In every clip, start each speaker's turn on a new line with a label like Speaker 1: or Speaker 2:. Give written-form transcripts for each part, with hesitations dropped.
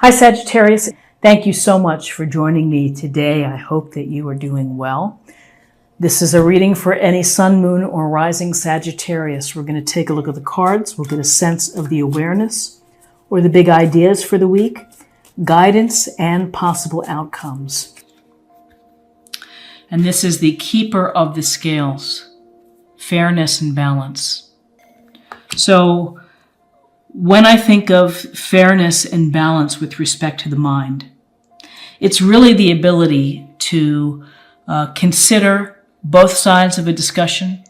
Speaker 1: Hi, Sagittarius. Thank you so much for joining me today. I hope that you are doing well. This is a reading for any sun, moon, or rising Sagittarius. We're going to take a look at the cards. We'll get a sense of the awareness or the big ideas for the week, guidance, and possible outcomes. And this is the keeper of the scales, fairness and balance. So when I think of fairness and balance with respect to the mind, it's really the ability to consider both sides of a discussion,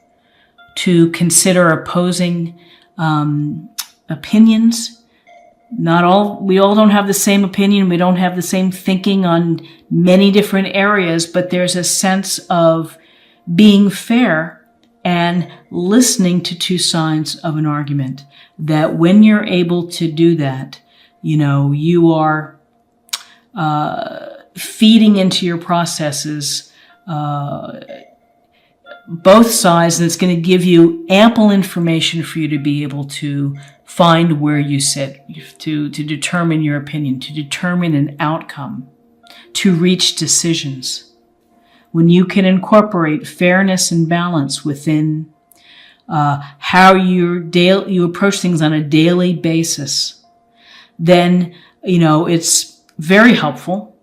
Speaker 1: to consider opposing opinions. We all don't have the same opinion. We don't have the same thinking on many different areas, but there's a sense of being fair and listening to two sides of an argument. That when you're able to do that, you are feeding into your processes both sides, and it's going to give you ample information for you to be able to find where you sit, to determine your opinion, to determine an outcome, to reach decisions. When you can incorporate fairness and balance within how you approach things on a daily basis, then, it's very helpful,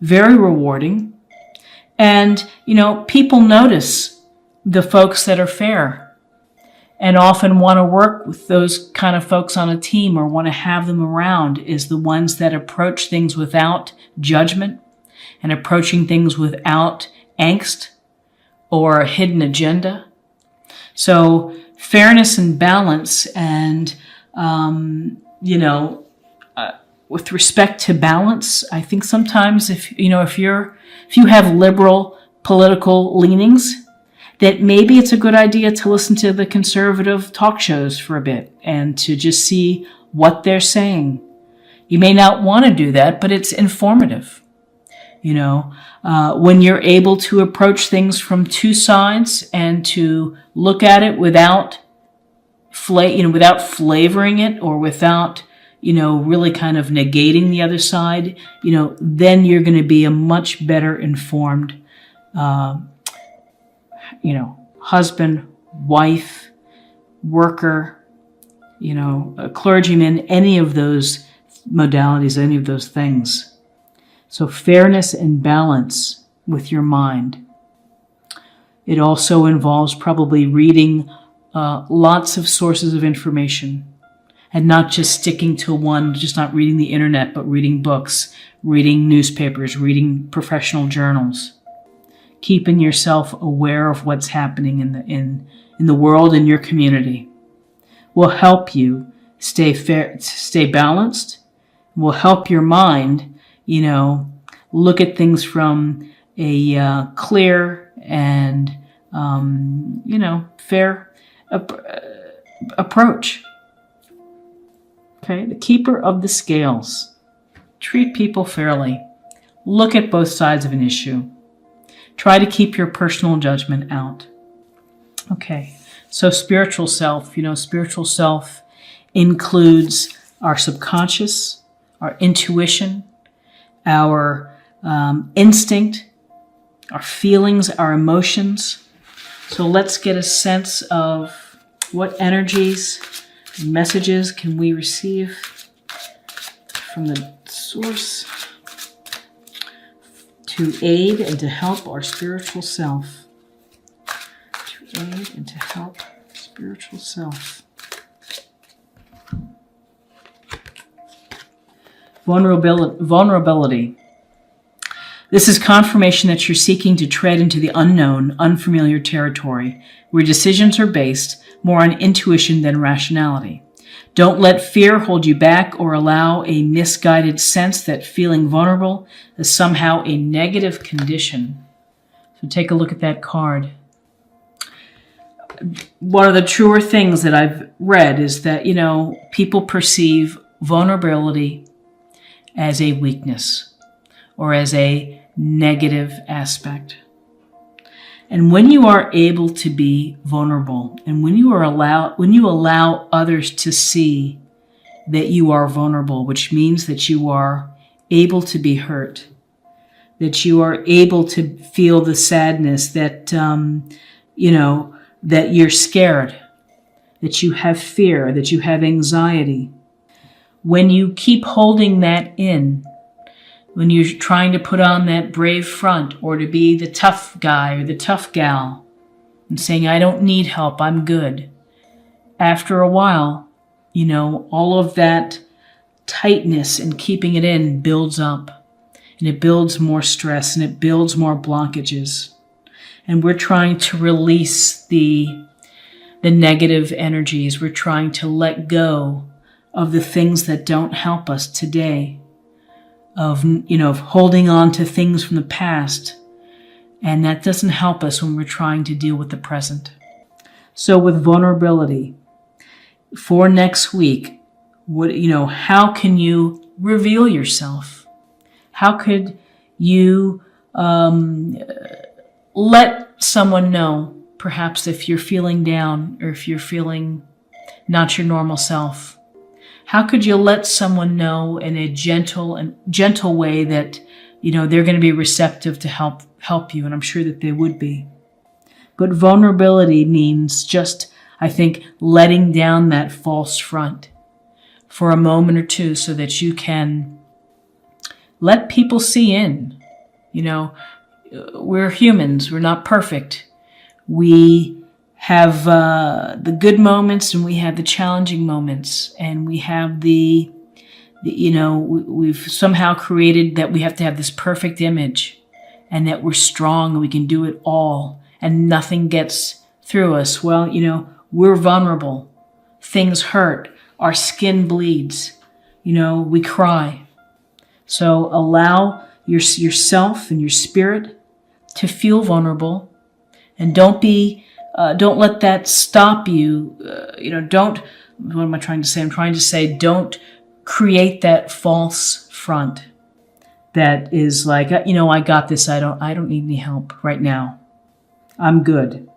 Speaker 1: very rewarding. And, people notice the folks that are fair and often want to work with those kind of folks on a team or want to have them around, is the ones that approach things without judgment and approaching things without angst or a hidden agenda. So fairness and balance, and, with respect to balance, I think sometimes if you have liberal political leanings, that maybe it's a good idea to listen to the conservative talk shows for a bit and to just see what they're saying. You may not want to do that, but it's informative. When you're able to approach things from two sides and to look at it without flavoring it or without, really kind of negating the other side, then you're going to be a much better informed, husband, wife, worker, a clergyman, any of those modalities, any of those things. So fairness and balance with your mind. It also involves probably reading lots of sources of information and not just sticking to one, just not reading the internet, but reading books, reading newspapers, reading professional journals. Keeping yourself aware of what's happening in the world and your community will help you stay fair, stay balanced, will help your mind look at things from a clear and, fair approach. Okay, the keeper of the scales. Treat people fairly. Look at both sides of an issue. Try to keep your personal judgment out. Okay, so spiritual self. Spiritual self includes our subconscious, our intuition, our instinct, our feelings, our emotions. So let's get a sense of what energies and messages can we receive from the source to aid and to help our spiritual self. To aid and to help spiritual self. Vulnerability. This is confirmation that you're seeking to tread into the unknown, unfamiliar territory, where decisions are based more on intuition than rationality. Don't let fear hold you back or allow a misguided sense that feeling vulnerable is somehow a negative condition. So take a look at that card. One of the truer things that I've read is that, people perceive vulnerability as a weakness or as a negative aspect. And when you are able to be vulnerable and when you allow others to see that you are vulnerable, which means that you are able to be hurt, that you are able to feel the sadness, that, that you're scared, that you have fear, that you have anxiety. When you keep holding that in, when you're trying to put on that brave front or to be the tough guy or the tough gal and saying, I don't need help, I'm good. After a while, all of that tightness and keeping it in builds up, and it builds more stress, and it builds more blockages. And we're trying to release the negative energies. We're trying to let go of the things that don't help us today, of holding on to things from the past. And that doesn't help us when we're trying to deal with the present. So with vulnerability, for next week, how can you reveal yourself? How could you let someone know, perhaps if you're feeling down or if you're feeling not your normal self? How could you let someone know in a gentle way that, they're going to be receptive to help you? And I'm sure that they would be. But vulnerability means just, I think, letting down that false front for a moment or two so that you can let people see in. We're humans. We're not perfect. We have the good moments and we have the challenging moments, and we have we've somehow created that we have to have this perfect image and that we're strong and we can do it all and nothing gets through us. Well, we're vulnerable. Things hurt. Our skin bleeds. We cry. So allow yourself and your spirit to feel vulnerable, and don't let that stop you. What am I trying to say? I'm trying to say, don't create that false front that is like, I got this. I don't need any help right now. I'm good.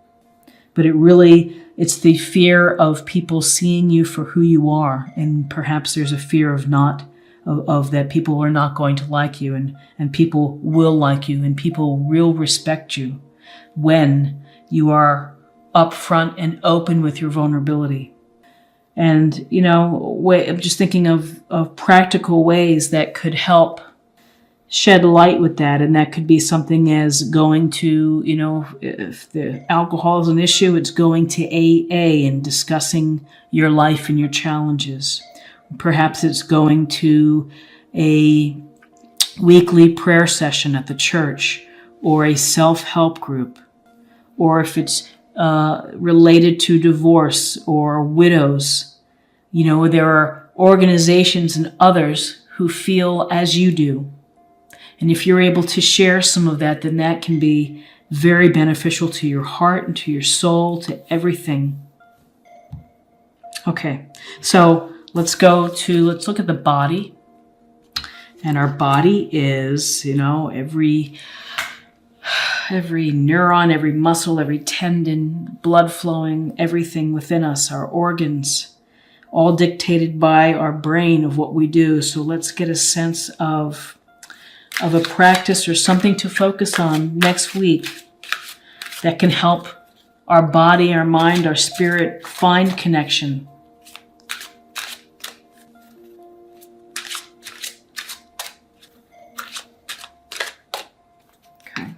Speaker 1: But it's the fear of people seeing you for who you are. And perhaps there's a fear of that people are not going to like you, and people will like you, and people will respect you when you are upfront and open with your vulnerability. And, I'm just thinking of practical ways that could help shed light with that. And that could be something as going to, if the alcohol is an issue, it's going to AA and discussing your life and your challenges. Perhaps it's going to a weekly prayer session at the church, or a self-help group, or if it's related to divorce or widows. There are organizations and others who feel as you do. And if you're able to share some of that, then that can be very beneficial to your heart and to your soul, to everything. Okay, so let's look at the body. And our body is, every neuron, every muscle, every tendon, blood flowing, everything within us, our organs, all dictated by our brain of what we do. So let's get a sense of a practice or something to focus on next week that can help our body, our mind, our spirit find connection. Okay.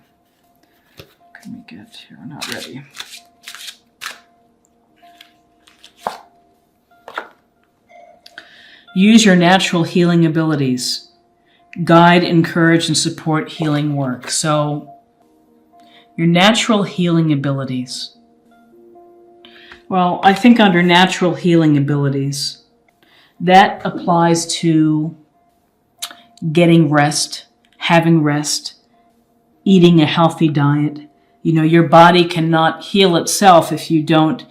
Speaker 1: Can we get here? We're not ready. Use your natural healing abilities. Guide, encourage, and support healing work. So, your natural healing abilities. Well, I think under natural healing abilities, that applies to getting rest, having rest, eating a healthy diet. Your body cannot heal itself if you don't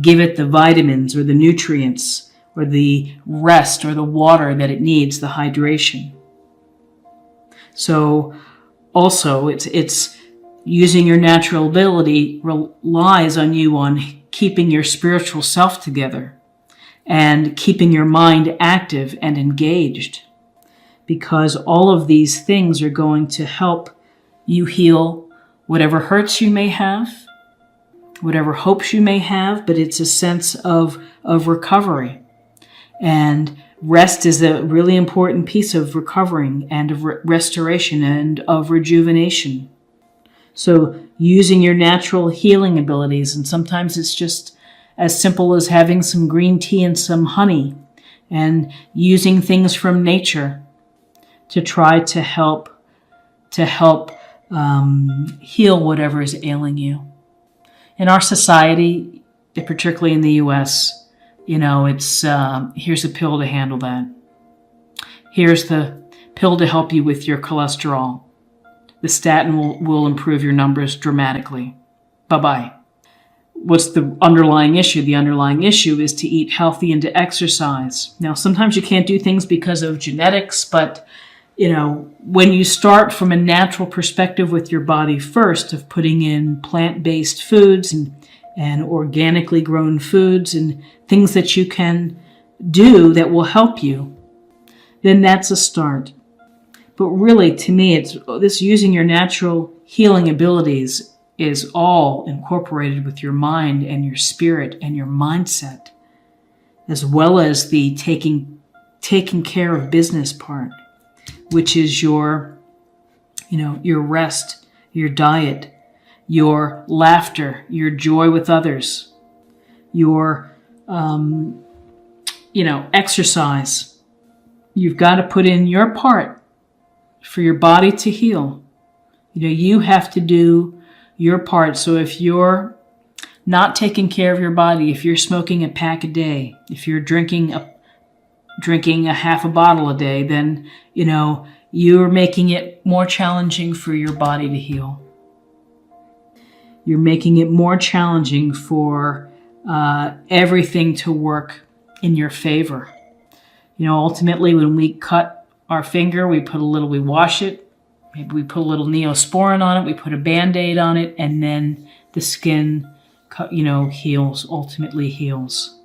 Speaker 1: give it the vitamins or the nutrients or the rest or the water that it needs, the hydration. So also it's using your natural ability relies on you on keeping your spiritual self together, and keeping your mind active and engaged, because all of these things are going to help you heal whatever hurts you may have, whatever hopes you may have, but it's a sense of recovery. And rest is a really important piece of recovering and of restoration and of rejuvenation. So using your natural healing abilities, and sometimes it's just as simple as having some green tea and some honey, and using things from nature to try to help heal whatever is ailing you. In our society, particularly in the U.S., it's here's a pill to handle that. Here's the pill to help you with your cholesterol. The statin will improve your numbers dramatically. Bye-bye. What's the underlying issue? The underlying issue is to eat healthy and to exercise. Now, sometimes you can't do things because of genetics, but when you start from a natural perspective with your body first, of putting in plant-based foods and organically grown foods and things that you can do that will help you, then that's a start. But really, to me, it's this using your natural healing abilities is all incorporated with your mind and your spirit and your mindset, as well as the taking care of business part, which is your rest, your diet, your laughter, your joy with others, your, exercise. You've got to put in your part for your body to heal. You have to do your part. So if you're not taking care of your body, if you're smoking a pack a day, if you're drinking a half a bottle a day, then, you're making it more challenging for your body to heal. You're making it more challenging for everything to work in your favor. Ultimately, when we cut our finger, we wash it, maybe we put a little Neosporin on it, we put a Band-Aid on it, and then the skin, ultimately heals.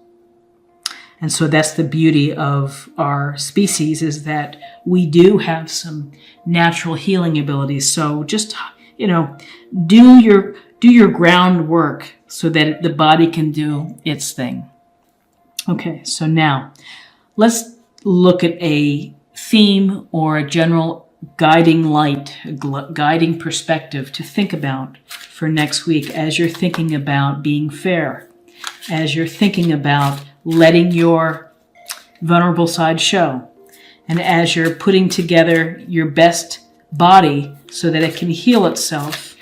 Speaker 1: And so that's the beauty of our species, is that we do have some natural healing abilities. So just, do your groundwork so that the body can do its thing. Okay, so now let's look at a theme or a general guiding light, a guiding perspective to think about for next week as you're thinking about being fair, as you're thinking about letting your vulnerable side show, and as you're putting together your best body so that it can heal itself.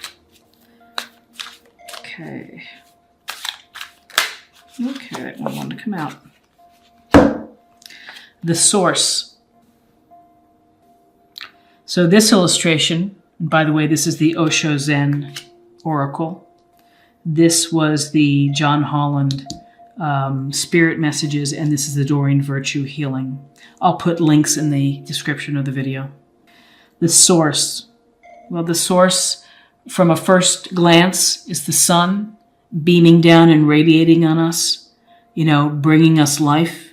Speaker 1: Okay, that one wanted to come out. The source. So this illustration, and by the way, this is the Osho Zen Oracle. This was the John Holland Spirit Messages, and this is the Doreen Virtue Healing. I'll put links in the description of the video. The source. Well, the source, from a first glance, is the sun beaming down and radiating on us, bringing us life,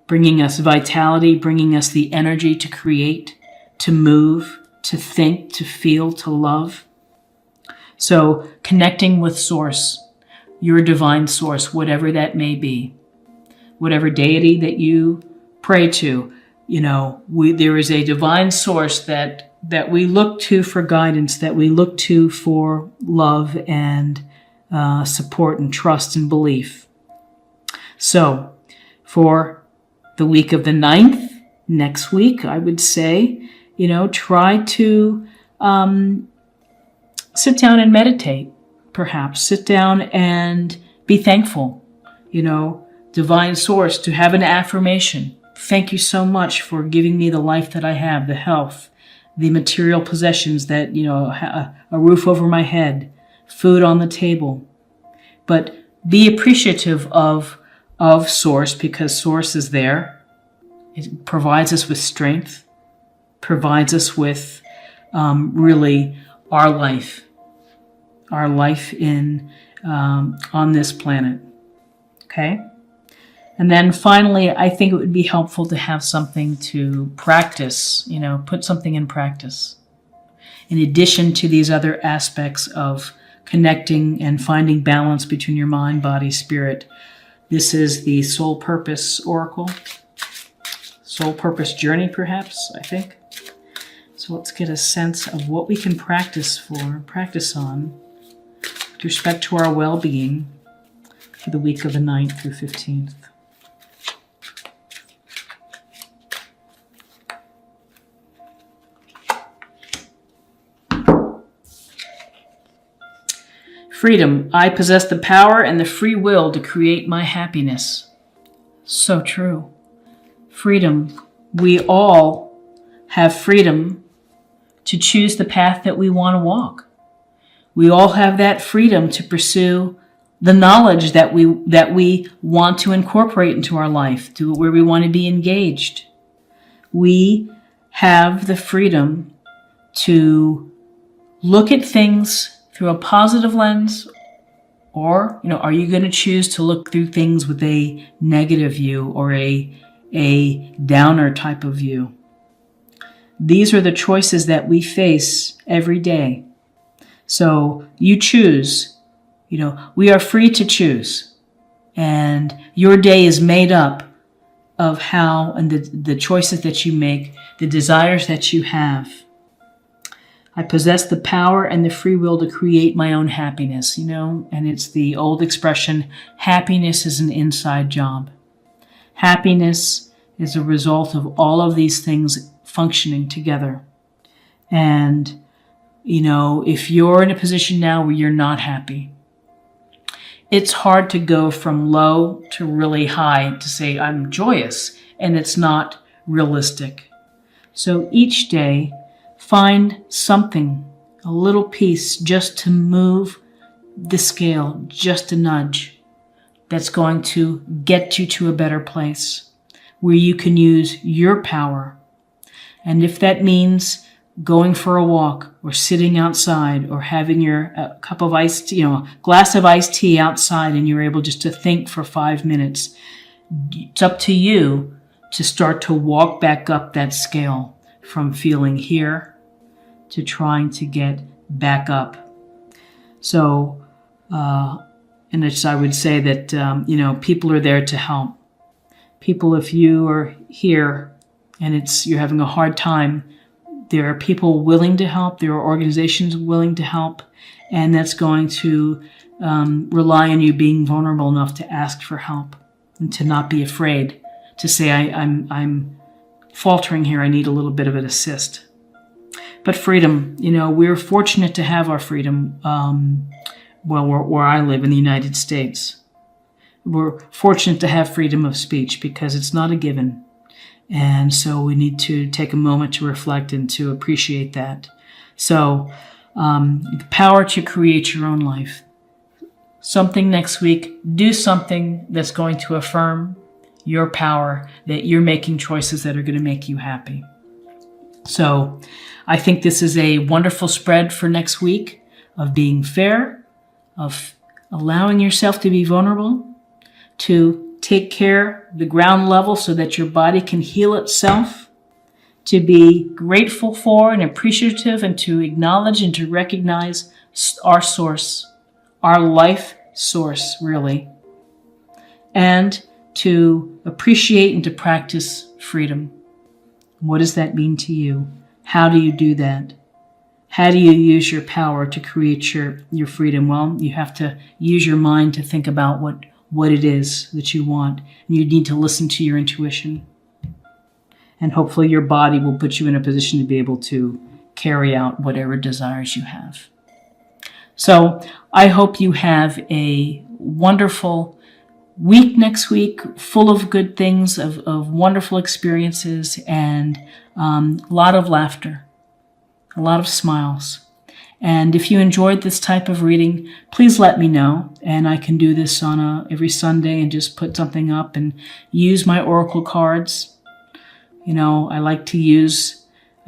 Speaker 1: bringing us vitality, bringing us the energy to create, to move, to think, to feel, to love. So connecting with source, your divine source, whatever that may be, whatever deity that you pray to, there is a divine source that we look to for guidance, that we look to for love and support and trust and belief. So for the week of the 9th, next week, I would say, try to sit down and meditate, perhaps. Sit down and be thankful, divine source, to have an affirmation. Thank you so much for giving me the life that I have, the health, the material possessions that, a roof over my head, food on the table. But be appreciative of source, because source is there. It provides us with strength, provides us with really our life in on this planet. Okay? And then finally, I think it would be helpful to have something to practice, put something in practice. In addition to these other aspects of connecting and finding balance between your mind, body, spirit. This is the Soul Purpose Oracle. Soul Purpose Journey, perhaps, I think. So let's get a sense of what we can practice on with respect to our well-being for the week of the 9th through 15th. Freedom. I possess the power and the free will to create my happiness. So true. Freedom. We all have freedom to choose the path that we want to walk. We all have that freedom to pursue the knowledge that we want to incorporate into our life, to where we want to be engaged. We have the freedom to look at things through a positive lens, or, are you going to choose to look through things with a negative view or a downer type of view? These are the choices that we face every day. So you choose, we are free to choose. And your day is made up of how, and the choices that you make, the desires that you have. I possess the power and the free will to create my own happiness, and it's the old expression, happiness is an inside job. Happiness is a result of all of these things functioning together. And, if you're in a position now where you're not happy, it's hard to go from low to really high to say, I'm joyous, and it's not realistic. So each day, find something, a little piece, just to move the scale, just a nudge, that's going to get you to a better place where you can use your power. And if that means going for a walk or sitting outside or having your cup of iced tea, glass of iced tea outside, and you're able just to think for 5 minutes, it's up to you to start to walk back up that scale from feeling here to trying to get back up. So, and I would say that, people are there to help. People, if you are here and you're having a hard time, there are people willing to help. There are organizations willing to help. And that's going to rely on you being vulnerable enough to ask for help and to not be afraid to say, I'm faltering here. I need a little bit of an assist. But freedom, we're fortunate to have our freedom, where I live in the United States. We're fortunate to have freedom of speech because it's not a given. And so we need to take a moment to reflect and to appreciate that. So the power to create your own life. Something next week, do something that's going to affirm your power, that you're making choices that are going to make you happy. So I think this is a wonderful spread for next week of being fair, of allowing yourself to be vulnerable, to take care of the ground level so that your body can heal itself, to be grateful for and appreciative, and to acknowledge and to recognize our source, our life source, really, and to appreciate and to practice freedom. What does that mean to you? How do you do that? How do you use your power to create your freedom? Well, you have to use your mind to think about what it is that you want. And you need to listen to your intuition. And hopefully your body will put you in a position to be able to carry out whatever desires you have. So I hope you have a wonderful week next week, full of good things, of wonderful experiences, and a lot of laughter, a lot of smiles. And if you enjoyed this type of reading, please let me know. And I can do this on every Sunday and just put something up and use my oracle cards. I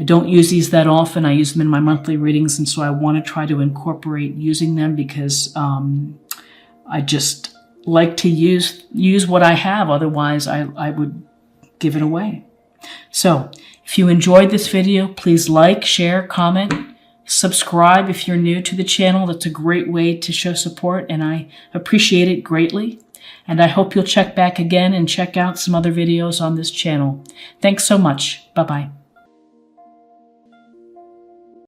Speaker 1: don't use these that often. I use them in my monthly readings. And so I want to try to incorporate using them because like to use what I have. Otherwise, I would give it away. So if you enjoyed this video, please like, share, comment, subscribe if you're new to the channel. That's a great way to show support, and I appreciate it greatly. And I hope you'll check back again and check out some other videos on this channel. Thanks so much. Bye-bye.